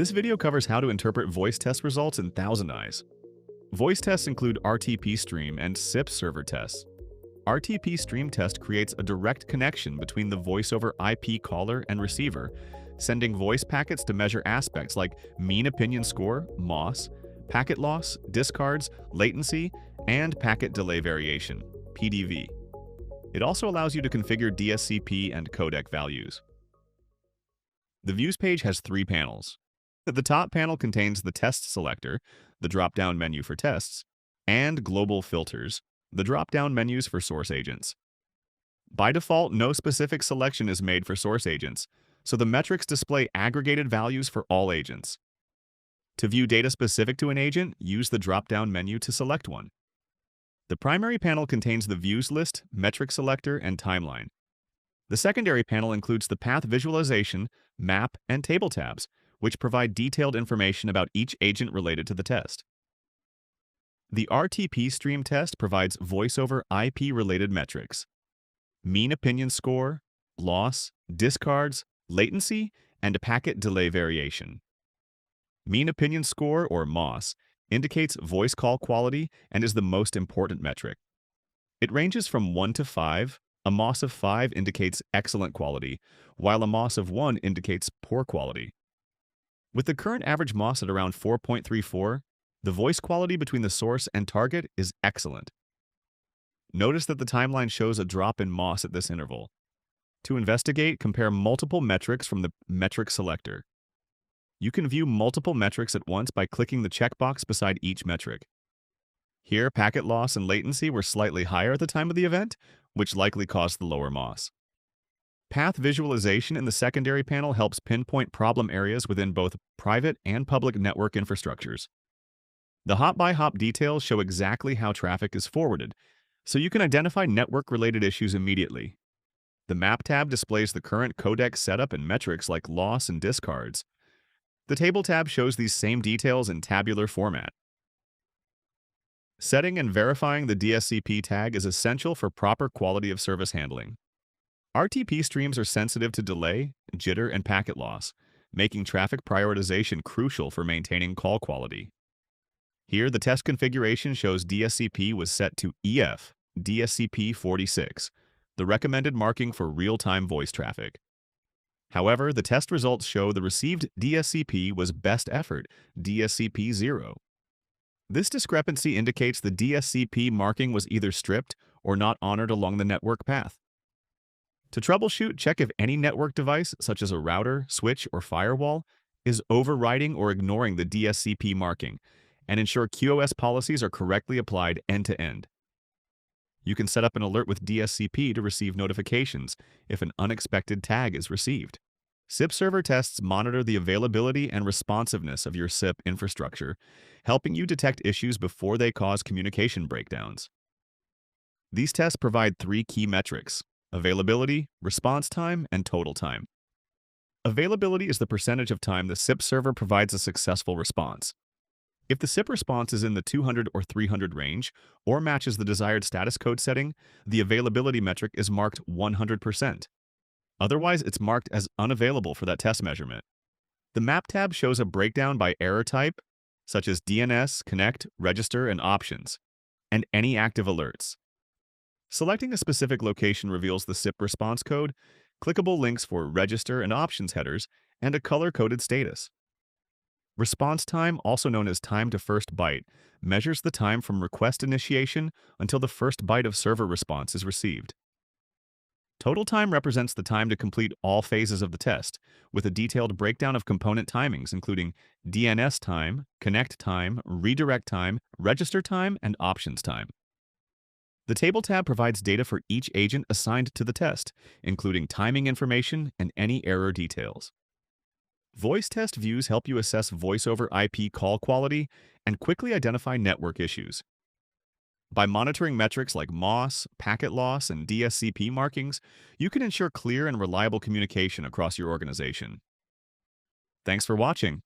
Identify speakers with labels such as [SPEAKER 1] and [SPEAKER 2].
[SPEAKER 1] This video covers how to interpret voice test results in ThousandEyes. Voice tests include RTP stream and SIP server tests. RTP stream test creates a direct connection between the voice over IP caller and receiver, sending voice packets to measure aspects like mean opinion score, MOS, packet loss, discards, latency, and packet delay variation, PDV. It also allows you to configure DSCP and codec values. The Views page has three panels. The top panel contains the Test Selector, the drop-down menu for tests, and Global Filters, the drop-down menus for source agents. By default, no specific selection is made for source agents, so the metrics display aggregated values for all agents. To view data specific to an agent, use the drop-down menu to select one. The primary panel contains the Views list, Metric Selector, and Timeline. The secondary panel includes the Path Visualization, Map, and Table tabs, which provide detailed information about each agent related to the test. The RTP stream test provides voice over IP-related metrics: mean opinion score, loss, discards, latency, and packet delay variation. Mean opinion score, or MOS, indicates voice call quality and is the most important metric. It ranges from 1 to 5. A MOS of 5 indicates excellent quality, while a MOS of 1 indicates poor quality. With the current average MOS at around 4.34, the voice quality between the source and target is excellent. Notice that the timeline shows a drop in MOS at this interval. To investigate, compare multiple metrics from the Metric Selector. You can view multiple metrics at once by clicking the checkbox beside each metric. Here, packet loss and latency were slightly higher at the time of the event, which likely caused the lower MOS. Path visualization in the secondary panel helps pinpoint problem areas within both private and public network infrastructures. The hop-by-hop details show exactly how traffic is forwarded, so you can identify network-related issues immediately. The Map tab displays the current codec setup and metrics like loss and discards. The Table tab shows these same details in tabular format. Setting and verifying the DSCP tag is essential for proper quality of service handling. RTP streams are sensitive to delay, jitter, and packet loss, making traffic prioritization crucial for maintaining call quality. Here, the test configuration shows DSCP was set to EF, DSCP 46, the recommended marking for real-time voice traffic. However, the test results show the received DSCP was best effort, DSCP 0. This discrepancy indicates the DSCP marking was either stripped or not honored along the network path. To troubleshoot, check if any network device, such as a router, switch, or firewall, is overriding or ignoring the DSCP marking, and ensure QoS policies are correctly applied end-to-end. You can set up an alert with DSCP to receive notifications if an unexpected tag is received. SIP server tests monitor the availability and responsiveness of your SIP infrastructure, helping you detect issues before they cause communication breakdowns. These tests provide three key metrics: availability, response time, and total time. Availability is the percentage of time the SIP server provides a successful response. If the SIP response is in the 200 or 300 range, or matches the desired status code setting, the availability metric is marked 100%. Otherwise, it's marked as unavailable for that test measurement. The Map tab shows a breakdown by error type, such as DNS, connect, register, and options, and any active alerts. Selecting a specific location reveals the SIP response code, clickable links for register and options headers, and a color-coded status. Response time, also known as time to first byte, measures the time from request initiation until the first byte of server response is received. Total time represents the time to complete all phases of the test, with a detailed breakdown of component timings including DNS time, connect time, redirect time, register time, and options time. The Table tab provides data for each agent assigned to the test, including timing information and any error details. Voice test views help you assess voice over IP call quality and quickly identify network issues. By monitoring metrics like MOS, packet loss, and DSCP markings, you can ensure clear and reliable communication across your organization. Thanks for watching.